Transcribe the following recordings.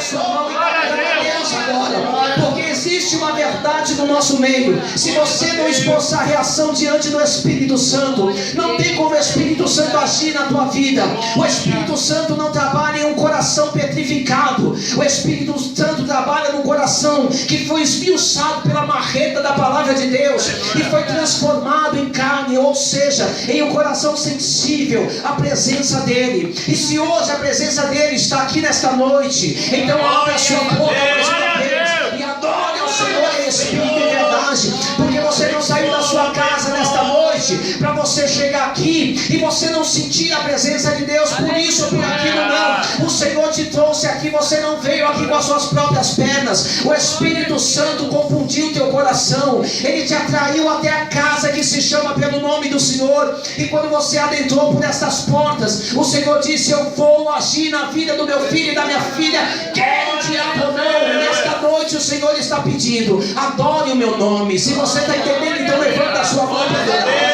a sua mão e glória a Deus agora. Porque existe uma verdade no nosso meio. Se você não esboçar reação diante do Espírito Santo, não tem como o Espírito Santo agir na tua vida. O Espírito Santo não trabalha em um coração petrificado. O Espírito Santo trabalha num coração que foi esmiuçado pela marreta da palavra de Deus e foi transformado em carne, ou seja, em um coração sensível à presença dele. E se hoje a presença dele está aqui nesta noite, então abra a sua boca mais uma vez e adore ao Senhor em espírito e verdade, porque você não saiu da sua casa nesta noite para você chegar aqui e você não sentir a presença de Deus por isso ou por aquilo, não. O Senhor te trouxe aqui, você não veio aqui com as suas próprias pernas. O Espírito Santo confundiu o teu coração, ele te atraiu até a casa que se chama pelo nome do Senhor, e quando você adentrou por estas portas, o Senhor disse: eu vou agir na vida do meu filho e da minha filha, quer o diabo ou não. Nesta noite o Senhor está pedindo: adore o meu nome. Se você está entendendo, então levanta a sua mão para adorar.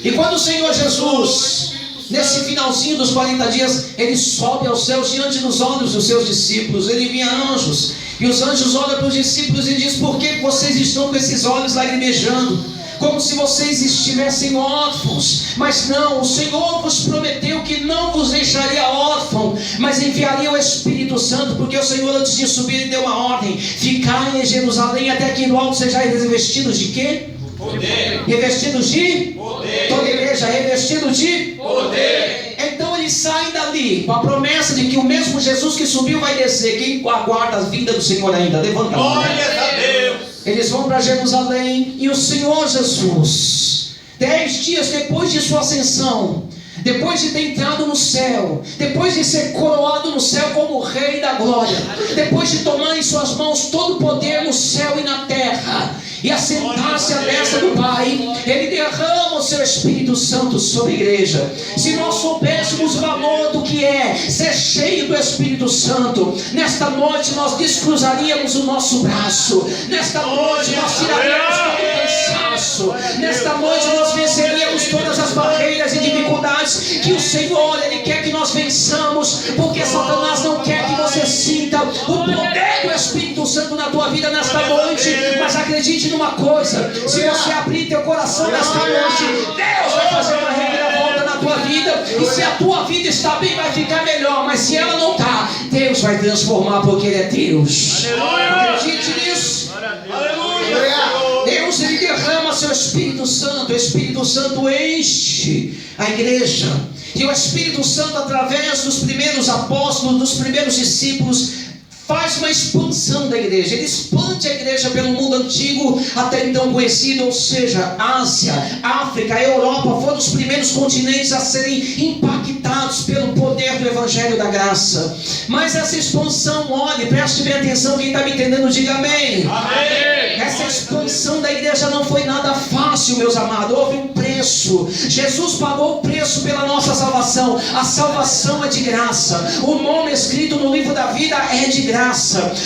E quando o Senhor Jesus, nesse finalzinho dos 40 dias, ele sobe aos céus diante dos olhos dos seus discípulos, ele via anjos, e os anjos olham para os discípulos e diz: por que vocês estão com esses olhos lagrimejando? Como se vocês estivessem órfãos. Mas não, o Senhor vos prometeu que não vos deixaria órfão, mas enviaria o Espírito Santo, porque o Senhor, antes de subir, deu uma ordem: ficai em Jerusalém até que no alto sejais revestidos de quê? Poder. Revestidos de poder. Toda igreja, revestidos de poder. Então eles saem dali com a promessa de que o mesmo Jesus que subiu vai descer. Quem aguarda a vinda do Senhor ainda? Levanta a mão. Glória a Deus. Eles vão para Jerusalém e o Senhor Jesus, 10 dias depois de sua ascensão, depois de ter entrado no céu, depois de ser coroado no céu como Rei da Glória, depois de tomar em suas mãos todo o poder no céu e na terra, e assentar-se à destra do Pai, ele derrama o seu Espírito Santo sobre a igreja. Se nós soubéssemos o valor do que é ser cheio do Espírito Santo, nesta noite nós descruzaríamos o nosso braço, nesta noite nós tiraríamos todo o cansaço, nesta noite nós venceríamos todas as barreiras e dificuldades que o Senhor, ele quer que nós vençamos, porque Satanás não quer que você sinta o poder do Espírito Santo na tua vida nesta noite. Mas acredite numa coisa: se você abrir teu coração nesta noite, Deus vai fazer uma reviravolta na tua vida. E se a tua vida está bem, vai ficar melhor. Mas se ela não está, Deus vai transformar, porque Ele é Deus. Acredite nisso. Deus, ele derrama seu Espírito Santo. O Espírito Santo enche a igreja. E o Espírito Santo, através dos primeiros apóstolos, dos primeiros discípulos, faz uma expansão da igreja. Ele expande a igreja pelo mundo antigo, até então conhecido, ou seja, Ásia, África, Europa foram os primeiros continentes a serem impactados pelo poder do Evangelho da Graça. Mas essa expansão, olhe, preste bem atenção, quem está me entendendo, diga amém. Amém. Essa expansão da igreja não foi nada fácil, meus amados. Houve um preço. Jesus pagou o preço pela nossa salvação. A salvação é de graça. O nome escrito no livro da vida é de graça.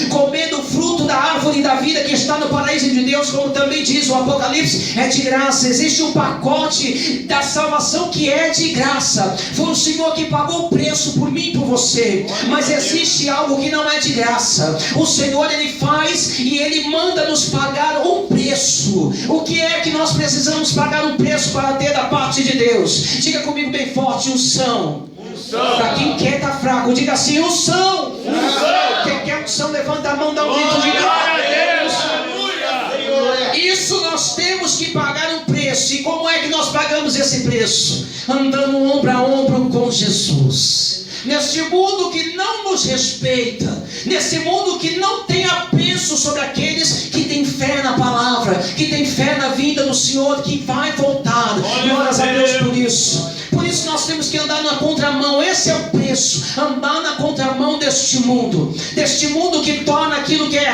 Comendo o fruto da árvore da vida que está no paraíso de Deus, como também diz o Apocalipse, é de graça. Existe um pacote da salvação que é de graça. Foi o Senhor que pagou o preço por mim e por você. Mas existe algo que não é de graça. O Senhor, ele faz e ele manda nos pagar um preço. O que é que nós precisamos pagar um preço para ter da parte de Deus? Diga comigo bem forte: unção. Para quem quer estar fraco, diga assim: unção. Quem quer unção, levanta a mão, dá um grito, diga glória a Deus. Isso nós temos que pagar um preço. E como é que nós pagamos esse preço? Andando ombro a ombro com Jesus. Neste mundo que não nos respeita, nesse mundo que não tem apreço sobre aqueles que têm fé na palavra, que têm fé na vinda do Senhor, que vai voltar. Glórias a Deus por isso. Por isso nós temos que andar na contramão. Esse é o preço: andar na contramão deste mundo que torna aquilo que é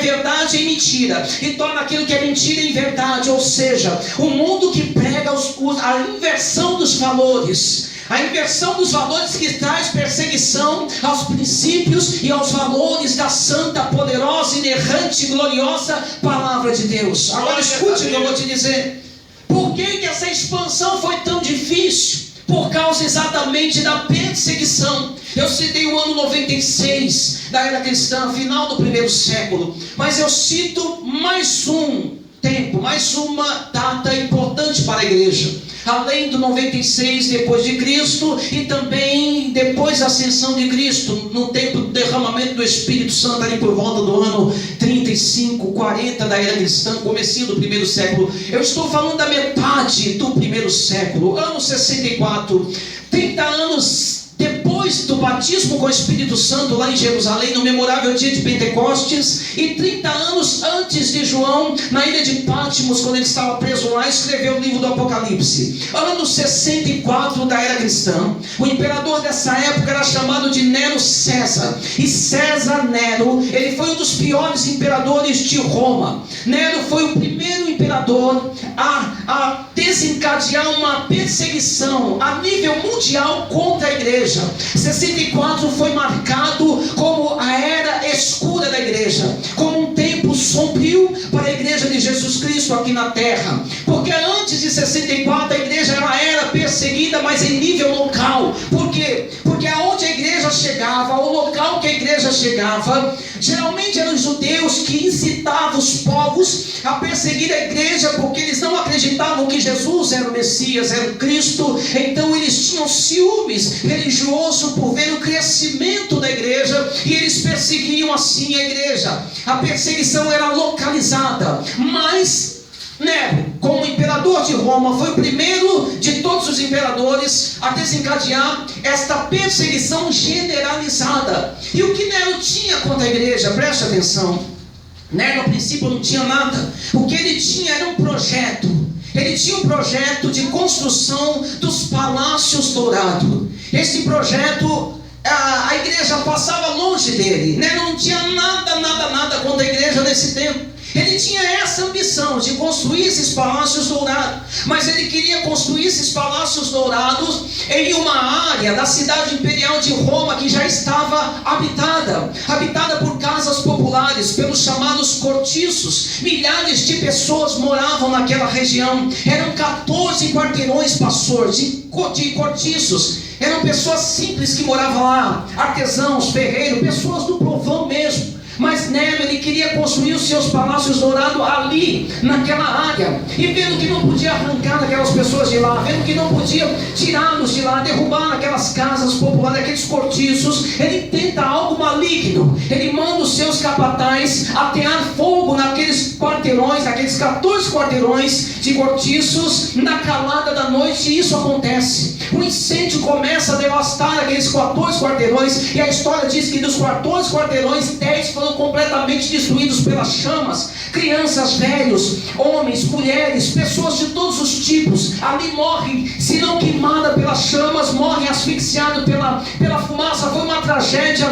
verdade em mentira, e torna aquilo que é mentira em verdade. Ou seja, o mundo que prega a inversão dos valores. A inversão dos valores que traz perseguição aos princípios e aos valores da santa, poderosa, inerrante, gloriosa palavra de Deus. Agora escute o que eu vou te dizer. Por que essa expansão foi tão difícil? por causa exatamente da perseguição. Eu citei o ano 96 da era cristã, final do primeiro século, mas eu cito mais um tempo, mais uma data importante para a igreja. Além do 96 depois de Cristo e também depois da ascensão de Cristo, no tempo do derramamento do Espírito Santo, ali por volta do ano 35, 40 da era cristã, comecinho do primeiro século. Eu estou falando da metade do primeiro século, ano 64, 30 anos depois do batismo com o Espírito Santo lá em Jerusalém, no memorável dia de Pentecostes, e 30 anos antes de João, na ilha de Patmos, quando ele estava preso lá, escreveu o livro do Apocalipse. Ano 64 da era cristã. O imperador dessa época era chamado de Nero César, e César Nero, ele foi um dos piores imperadores de Roma. Nero foi o primeiro imperador a desencadear uma perseguição a nível mundial contra a igreja. 64 foi marcado como a era escura da igreja, como um tempo sombrio para a igreja de Jesus Cristo aqui na terra, porque antes de 64 a igreja era perseguida, mas em nível local. Por quê? Porque aonde a igreja chegava, o local que a igreja chegava, geralmente eram os judeus que incitavam os povos a perseguir a igreja, porque eles não acreditavam que Jesus era o Messias, era o Cristo. Então eles tinham ciúmes religioso por ver o crescimento da igreja, e eles perseguiam assim a igreja. A perseguição era localizada, mas Nero, como imperador de Roma, foi o primeiro de todos os imperadores a desencadear esta perseguição generalizada. E o que Nero tinha contra a igreja? Preste atenção. Nero, a princípio, não tinha nada. O que ele tinha era um projeto. Ele tinha um projeto de construção dos palácios dourados. Esse projeto, a igreja passava longe dele. Nero não tinha nada contra a igreja nesse tempo. Ele tinha essa ambição de construir esses palácios dourados, mas ele queria construir esses palácios dourados em uma área da cidade imperial de Roma que já estava habitada por casas populares, pelos chamados cortiços. Milhares de pessoas moravam naquela região. Eram 14 quarteirões, pastor, de cortiços. Eram pessoas simples que moravam lá, artesãos, ferreiros, pessoas do povão mesmo. Mas Nero, ele queria construir os seus palácios dourados ali, naquela área. E vendo que não podia arrancar aquelas pessoas de lá, vendo que não podia tirá-los de lá, derrubar aquelas casas populares, aqueles cortiços, ele tenta algo maligno. Ele manda os seus capatazes atear fogo naqueles quarteirões, naqueles 14 quarteirões de cortiços, na calada da noite, e isso acontece. O incêndio começa a devastar aqueles 14 quarteirões, e a história diz que dos 14 quarteirões, 10 foram completamente destruídos pelas chamas. Crianças, velhos, homens, mulheres, pessoas de todos os tipos ali morrem, se não queimada pelas chamas, morrem asfixiados pela fumaça. Foi uma tragédia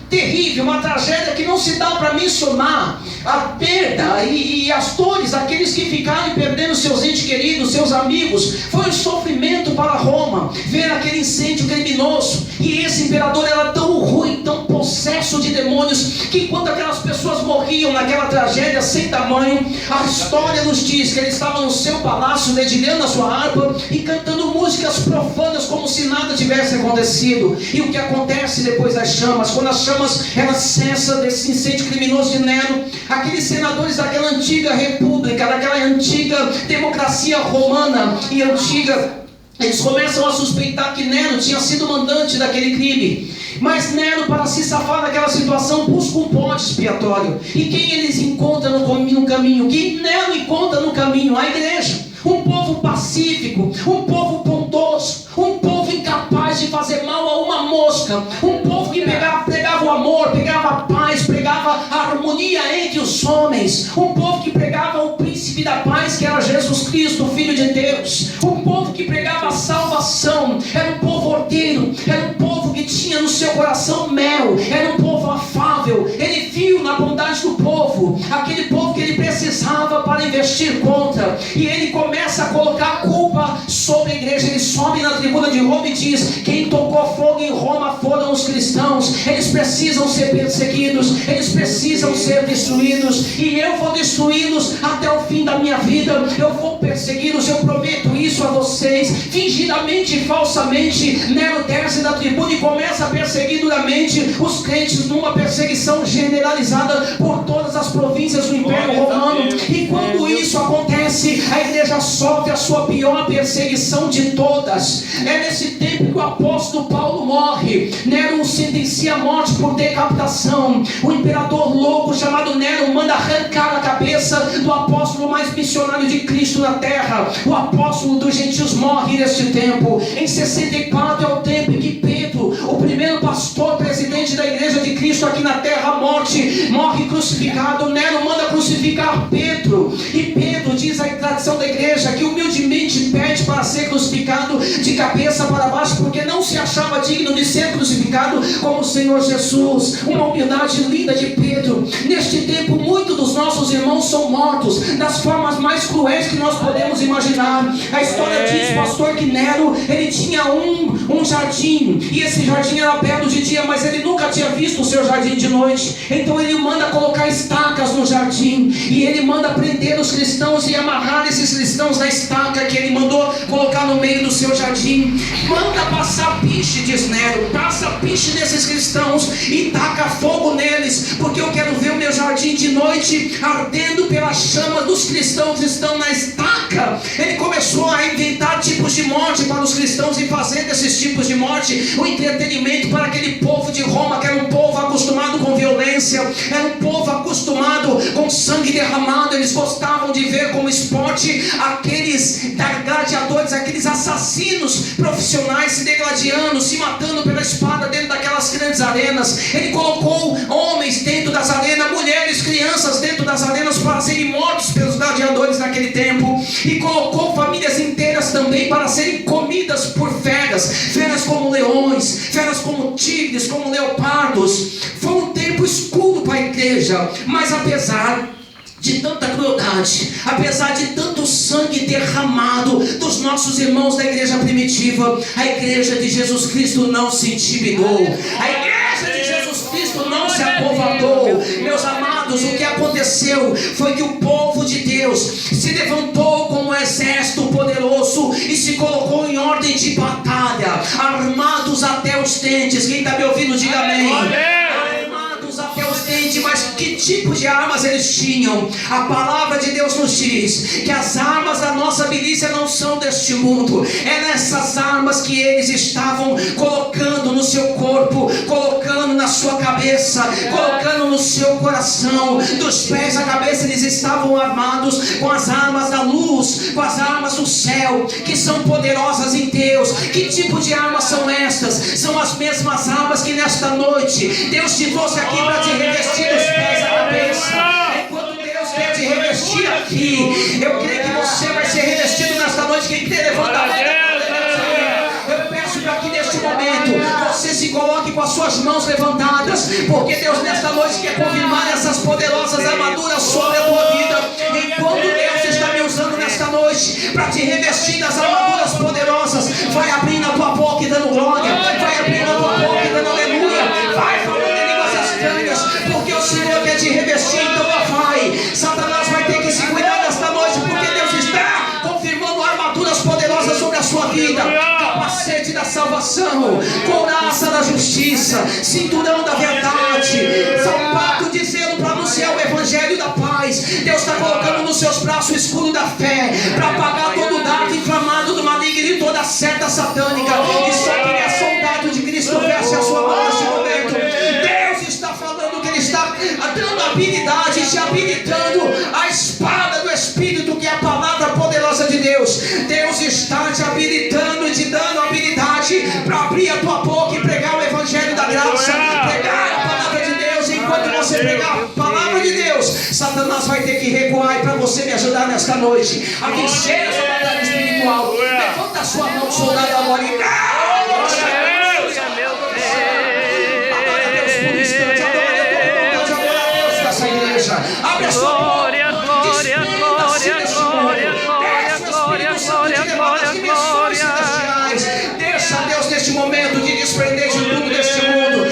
terrível, uma tragédia que não se dá para mencionar. A perda e as dores daqueles que ficaram perdendo seus entes queridos, seus amigos, foi um sofrimento para Roma, ver aquele incêndio criminoso. E esse imperador era tão ruim, tão possesso de demônios, que quando aquelas pessoas morriam naquela tragédia sem tamanho, a história nos diz que ele estava no seu palácio, dedilhando a sua harpa e cantando músicas profanas, como se nada tivesse acontecido. E o que acontece depois das chamas? Quando as chamas elas cessam desse incêndio criminoso de Nero, aqueles senadores daquela antiga república, daquela antiga democracia romana e antiga, eles começam a suspeitar que Nero tinha sido mandante daquele crime. Mas Nero, para se safar daquela situação, busca um bode expiatório. E quem eles encontram no caminho? Quem Nero encontra no caminho? A igreja. Um povo pacífico, um povo bondoso, um povo incapaz de fazer mal a uma mosca, um povo que pregava o amor, pregava a paz, pregava a harmonia entre os homens, um povo que pregava o príncipe da paz, que era Jesus Cristo, o Filho de Deus, um povo que pregava a salvação. Era um povo ordeiro, era um povo que tinha no seu coração mel, era um povo afável. Ele viu na bondade do povo, aquele povo que ele precisava para investir contra, e ele começa a colocar a culpa sobre a igreja. Ele sobe na tribuna de Roma e diz: quem tocou fogo em Roma foram os os cristãos, eles precisam ser perseguidos, eles precisam ser destruídos, e eu vou destruí-los até o fim da minha vida. Eu vou persegui-los, eu prometo isso a vocês. Fingidamente e falsamente, Nero desce da tribuna e começa a perseguir duramente os crentes, numa perseguição generalizada por todas as províncias do Império Romano. E quando isso acontece, a igreja sofre a sua pior perseguição de todas. É nesse tempo que o apóstolo Paulo morre. Nero o sentencia à morte por decapitação. O imperador louco chamado Nero manda arrancar a cabeça do apóstolo mais missionário de Cristo na terra. O apóstolo dos gentios morre neste tempo. Em 64 é o tempo em que Pedro, o primeiro pastor presidente da igreja de Cristo aqui na terra, morre crucificado. Nero manda crucificar Pedro, e Pedro, diz a tradição da igreja, que humildemente pede para ser crucificado de cabeça para baixo, porque não se achava digno de ser crucificado como o Senhor Jesus. Uma humildade linda de Pedro. Neste tempo, muitos dos nossos irmãos são mortos das formas mais cruéis que nós podemos imaginar. A história diz, pastor, que Nero, ele tinha um jardim, e esse jardim era aberto de dia, mas ele nunca tinha visto o seu jardim de noite. Então ele manda colocar estacas no jardim, e ele manda prender os cristãos e amarrar esses cristãos na estaca que ele mandou colocar no meio do seu jardim. Manda passar piche, diz Nero, passa piche nesses cristãos e taca fogo neles, porque eu quero ver o meu jardim de noite ardendo pela chama dos cristãos que estão na estaca. Ele começou a inventar tipos de morte para os cristãos e fazer desses tipos de morte o entretenimento para aquele povo de Roma, que era um povo acostumado com violência, era um povo acostumado com sangue derramado. Eles gostavam de ver como esporte aqueles gladiadores, aqueles assassinos profissionais se degladiando, se matando pela espada dentro daquelas grandes arenas. Ele colocou homens dentro das arenas, mulheres, crianças dentro das arenas para serem mortos pelos gladiadores naquele tempo, e colocou famílias inteiras também para serem comidas por feras como leões, feras como tigres, como leopardos. Foi um tempo escuro para a igreja, mas apesar de tanta crueldade, apesar de tanto sangue derramado dos nossos irmãos da igreja primitiva, a igreja de Jesus Cristo não se intimidou, a igreja de Jesus Cristo não se acovardou. Meus amados, o que aconteceu foi que o povo de Deus se levantou como um exército poderoso e se colocou em ordem de batalha, armados até os dentes. Quem está me ouvindo, diga amém. Até os dentes. Mas que tipo de armas eles tinham? A palavra de Deus nos diz que as armas da nossa milícia não são deste mundo. É nessas armas que eles estavam colocando no seu corpo, colocando na sua cabeça, colocando no seu coração. Dos pés à cabeça eles estavam armados com as armas da luz, com as armas do céu, que são poderosas em Deus. Que tipo de armas são estas? São as mesmas armas que nesta noite Deus te trouxe aqui para te revestir dos pés à cabeça. Enquanto Deus quer te revestir aqui, eu creio que você vai ser revestido nesta noite. Quem tem levantado, eu peço para que neste momento você se coloque com as suas mãos levantadas, porque Deus nesta noite quer confirmar essas poderosas armaduras sobre a tua vida. Enquanto Deus está me usando nesta noite para te revestir das armaduras poderosas, vai abrindo a tua boca e dando glória, vai abrindo a tua boca e dando aleluia, vai falando em línguas estranhas, porque o Senhor quer te revestir. Então vai, Satanás vai ter que se cuidar nesta noite, porque Deus está confirmando armaduras poderosas sobre a sua vida. Capacete da salvação, couraça da justiça, cinturão da verdade, sapato de zelo para anunciar o evangelho da paz. Deus está colocando nos seus braços o escudo da fé, para apagar todo o dardo inflamado do maligno e toda a seta satânica. E só quem é soldado de Cristo veste a sua mão neste momento. Deus está falando que Ele está dando habilidade, te habilitando a espada do Espírito, que é a palavra poderosa de Deus. Deus está te habilitando e te dando habilidade para abrir a tua boca e pregar o evangelho da graça, pregar a palavra de Deus. Enquanto você pregar a palavra de Deus, Satanás vai ter que recuar. E para você me ajudar nesta noite a vencer essa batalha espiritual, levanta a sua mão, soldado, agora e abre a sua boca, despenda-se neste momento, deixa Deus neste momento de desprender de tudo deste mundo.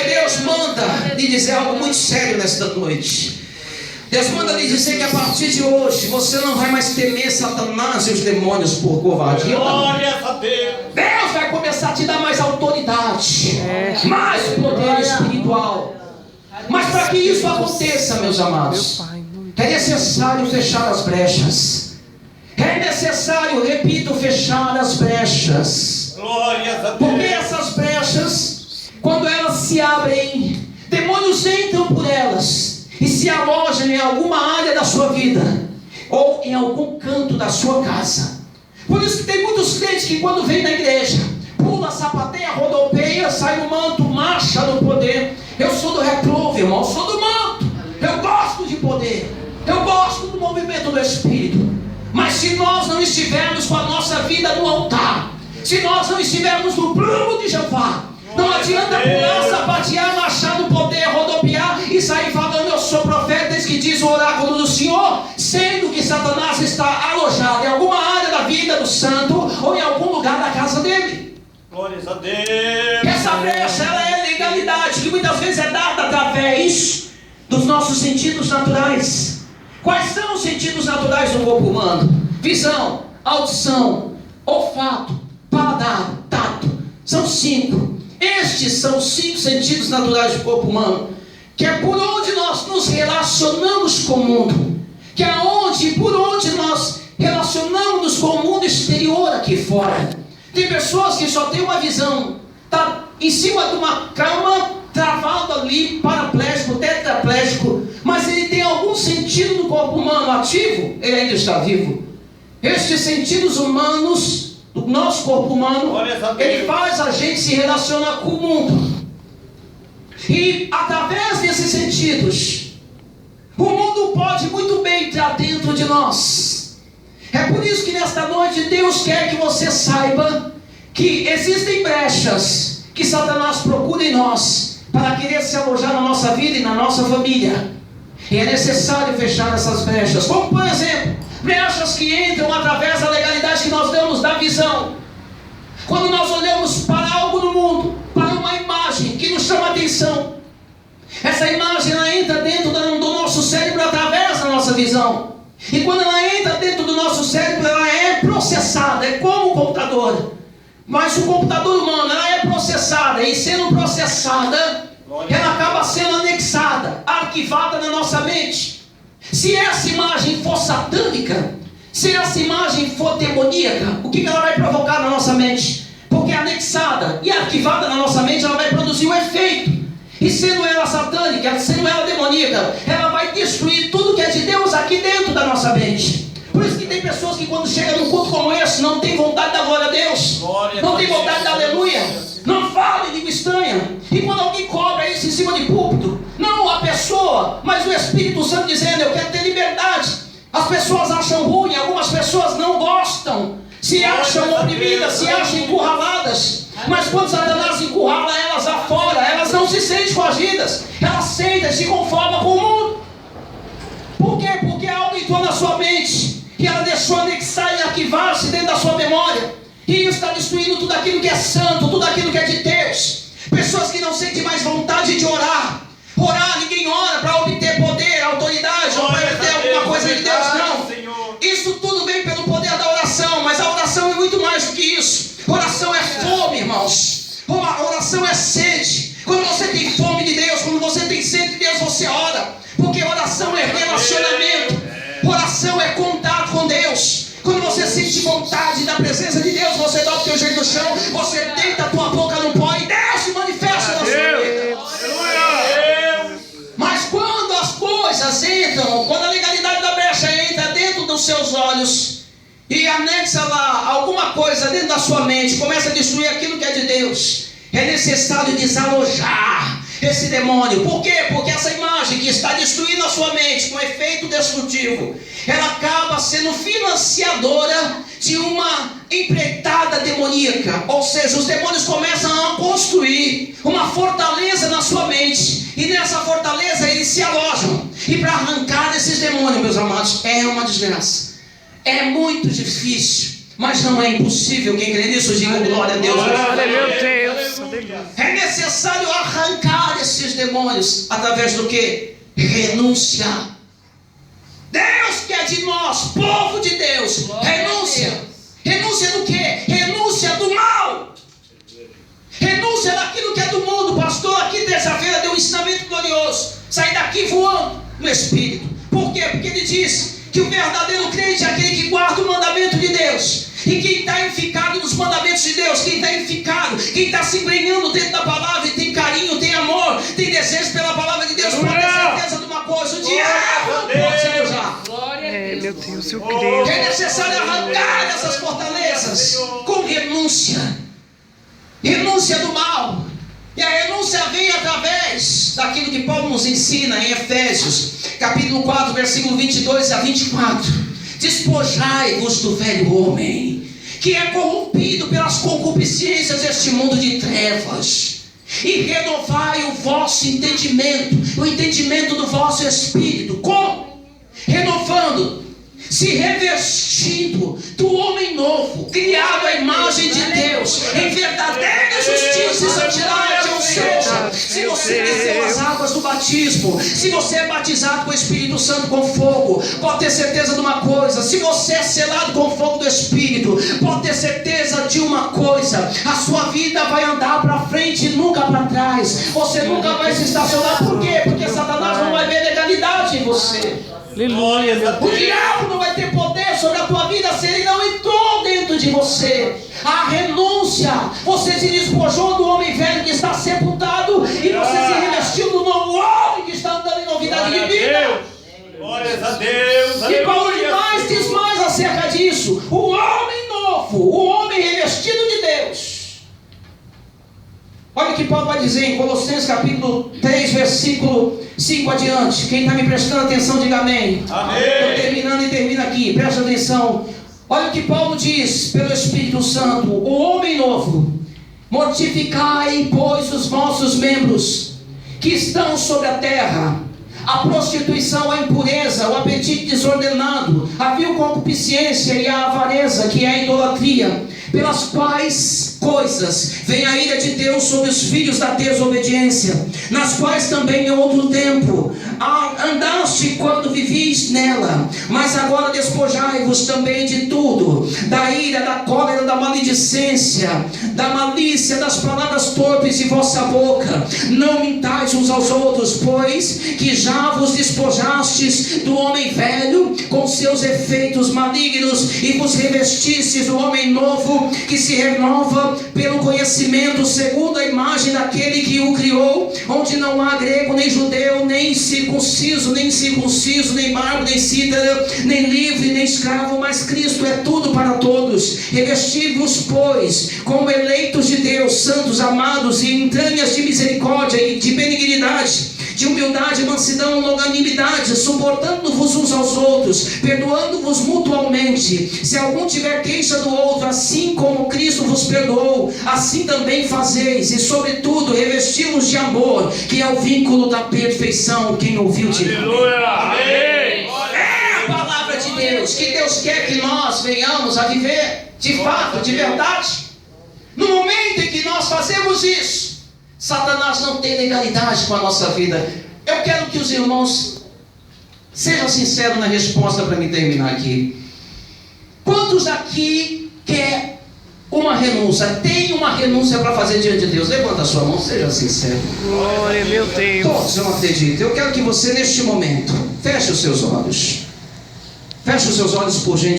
Deus manda lhe dizer algo muito sério nesta noite. Deus manda lhe dizer que a partir de hoje você não vai mais temer Satanás e os demônios por covardia. Glória a Deus. Deus vai começar a te dar mais autoridade, mais poder espiritual. Mas para que isso aconteça, meus amados, é necessário fechar as brechas. É necessário, repito, fechar as brechas. Glória a Deus. Porque essas brechas, quando elas se abrem, demônios entram por elas e se alojam em alguma área da sua vida ou em algum canto da sua casa. Por isso que tem muitos crentes que quando vêm na igreja, pula, sapateia, rodopeia, sai no manto, marcha no poder. Eu sou do reprove, irmão, eu sou do manto. Eu gosto de poder, eu gosto do movimento do Espírito. Mas se nós não estivermos com a nossa vida no altar, se nós não estivermos no plano de Jeová, não adianta pular, sapatear, marchar no poder, rodopiar e sair falando eu sou profeta, eis que diz o oráculo do Senhor, sendo que Satanás está alojado em alguma área da vida do santo ou em algum lugar da casa dele. Glória a Deus. Essa brecha, ela é legalidade que muitas vezes é dada através dos nossos sentidos naturais. Quais são os sentidos naturais do corpo humano? Visão, audição, olfato, paladar, tato. São 5. Estes são os 5 sentidos naturais do corpo humano, que é por onde nós nos relacionamos com o mundo, que é por onde nós relacionamos com o mundo exterior aqui fora. Tem pessoas que só têm uma visão, está em cima de uma cama, travado ali, paraplégico, tetraplégico, mas ele tem algum sentido no corpo humano ativo, ele ainda está vivo. Estes sentidos humanos do nosso corpo humano, ele faz a gente se relacionar com o mundo. E através desses sentidos, o mundo pode muito bem entrar dentro de nós. É por isso que nesta noite Deus quer que você saiba que existem brechas que Satanás procura em nós para querer se alojar na nossa vida e na nossa família. E é necessário fechar essas brechas. Como por exemplo, brechas que entram através da legalidade que nós damos da visão. Quando nós olhamos para algo no mundo, para uma imagem que nos chama a atenção, essa imagem ela entra dentro do nosso cérebro através da nossa visão. E quando ela entra dentro do nosso cérebro, ela é processada, é como um computador. Mas o computador humano, ela é processada, e sendo processada, ela acaba sendo anexada, arquivada na nossa mente. Se essa imagem for satânica, se essa imagem for demoníaca, o que ela vai provocar na nossa mente? Porque anexada e arquivada na nossa mente, ela vai produzir um efeito. E sendo ela satânica, sendo ela demoníaca, ela vai destruir tudo que é de Deus aqui dentro da nossa mente. Por isso que tem pessoas que quando chegam num culto como esse, não tem vontade da glória a Deus, não tem vontade da aleluia, não fala em língua estranha. E quando alguém cobra isso em cima de púlpito, não a pessoa, mas o Espírito Santo dizendo, eu quero ter liberdade. As pessoas acham ruim, algumas pessoas não gostam, se acham oprimidas, se acham encurraladas. Mas quando Satanás encurrala elas afora, elas não se sentem coagidas, elas sentem, se conformam com o mundo. Por quê? Porque algo entrou na sua mente e ela deixou anexar e arquivar-se dentro da sua memória. E isso está destruindo tudo aquilo que é santo, tudo aquilo que é de Deus. Pessoas que não sentem mais vontade de orar. Orar, ninguém ora para obter poder, autoridade, ou para obter alguma coisa de Deus, não. Isso tudo vem pelo poder da oração, mas a oração é muito mais do que isso. Oração é fome, irmãos. Oração é sede. Quando você tem fome de Deus, quando você tem sede de Deus, você ora. Porque oração é relacionamento. Oração é contato com Deus. Quando você sente vontade da presença de Deus, você dá o teu jeito no chão, você deita a tua boca no pó e Deus se manifesta na sua vida. Mas quando as coisas entram, quando a legalidade da brecha entra dentro dos seus olhos e anexa lá alguma coisa dentro da sua mente, começa a destruir aquilo que é de Deus, é necessário desalojar esse demônio. Por quê? Porque essa imagem que está destruindo a sua mente com efeito destrutivo, ela acaba sendo financiadora de uma empreitada demoníaca. Ou seja, os demônios começam a construir uma fortaleza na sua mente, e nessa fortaleza eles se alojam. E para arrancar esses demônios, meus amados, é uma desgraça. É muito difícil. Mas não é impossível. Quem crê nisso, diga glória a Deus. Glória, meu Deus. É necessário arrancar esses demônios através do que? Renúncia. Deus quer de nós, povo de Deus, renúncia. Renúncia do que? Renúncia do mal. Renúncia daquilo que é do mundo. Pastor, aqui terça-feira deu um ensinamento glorioso. Sair daqui voando no Espírito. Por quê? Porque ele diz que o verdadeiro crente é aquele que guarda o mandamento de Deus. E quem está edificado nos mandamentos de Deus, quem está edificado, quem está se embrenhando dentro da palavra, e tem carinho, tem amor, tem desejo pela palavra de Deus, pode ter certeza de uma coisa: o diabo não pode se usar. Meu Deus, eu creio. É necessário arrancar essas fortalezas com renúncia. Renúncia do mal. E a renúncia vem através daquilo que Paulo nos ensina em Efésios, capítulo 4, versículo 22 a 24. Despojai-vos do velho homem, que é corrompido pelas concupiscências deste mundo de trevas, e renovai o vosso entendimento, o entendimento do vosso espírito. Como? Renovando, se revestindo do homem novo, criado à imagem de Deus, em verdadeira justiça e santidade. Ou seja, se você desceu as águas do batismo, se você é batizado com o Espírito Santo com fogo, pode ter certeza de uma coisa: se você é selado com o fogo do Espírito, pode ter certeza de uma coisa: a sua vida vai andar para frente e nunca para trás. Você nunca vai se estacionar. Por quê? Porque Satanás não vai ver legalidade em você. Aleluia, meu Deus. O diabo não vai ter poder sobre a tua vida se ele não entrou dentro de você. A renúncia, você se despojou do homem velho que está sepultado, e você se revestiu do novo homem que está andando em novidade de vida. Glórias a Deus. E Paulo diz mais acerca disso: o homem novo, o homem revestido de Deus. Olha o que Paulo vai dizer em Colossenses capítulo 3, versículo 5 adiante. Quem está me prestando atenção, diga amém. Amém. Estou terminando e termino aqui, presta atenção. Olha o que Paulo diz pelo Espírito Santo: o homem novo, mortificai, pois, os vossos membros que estão sobre a terra, a prostituição, a impureza, o apetite desordenado, a vil concupiscência e a avareza, que é a idolatria, pelas quais coisas vem a ira de Deus sobre os filhos da desobediência, nas quais também em outro tempo andaste quando vivis nela, mas agora despojai-vos também de tudo: da ira, da cólera, da maledicência, da malícia, das palavras torpes de vossa boca. Não mintais uns aos outros, pois que já vos despojastes do homem velho com seus efeitos malignos, e vos revestistes do homem novo, que se renova pelo conhecimento segundo a imagem daquele que o criou, onde não há grego nem judeu, nem circunciso, nem incircunciso, nem bárbaro, nem cítara, nem livre, nem escravo, mas Cristo é tudo para todos. Revesti-vos, pois, como eleitos de Deus, santos, amados, e entranhas de misericórdia e de benignidade, de humildade, mansidão, longanimidade, suportando-vos uns aos outros, perdoando-vos mutualmente. Se algum tiver queixa do outro, assim como Cristo vos perdoou, assim também fazeis. E sobretudo revesti-vos de amor, que é o vínculo da perfeição. Quem ouviu, diga amém. É a palavra de Deus que Deus quer que nós venhamos a viver de fato, de verdade. No momento em que nós fazemos isso, Satanás não tem legalidade com a nossa vida. Eu quero que os irmãos sejam sinceros na resposta para me terminar aqui. Quantos aqui quer uma renúncia? Tem uma renúncia para fazer diante de Deus? Levanta a sua mão, seja sincero. Glória, meu Deus. Todos, eu não acredito. Eu quero que você, neste momento, feche os seus olhos. Feche os seus olhos, por gentileza.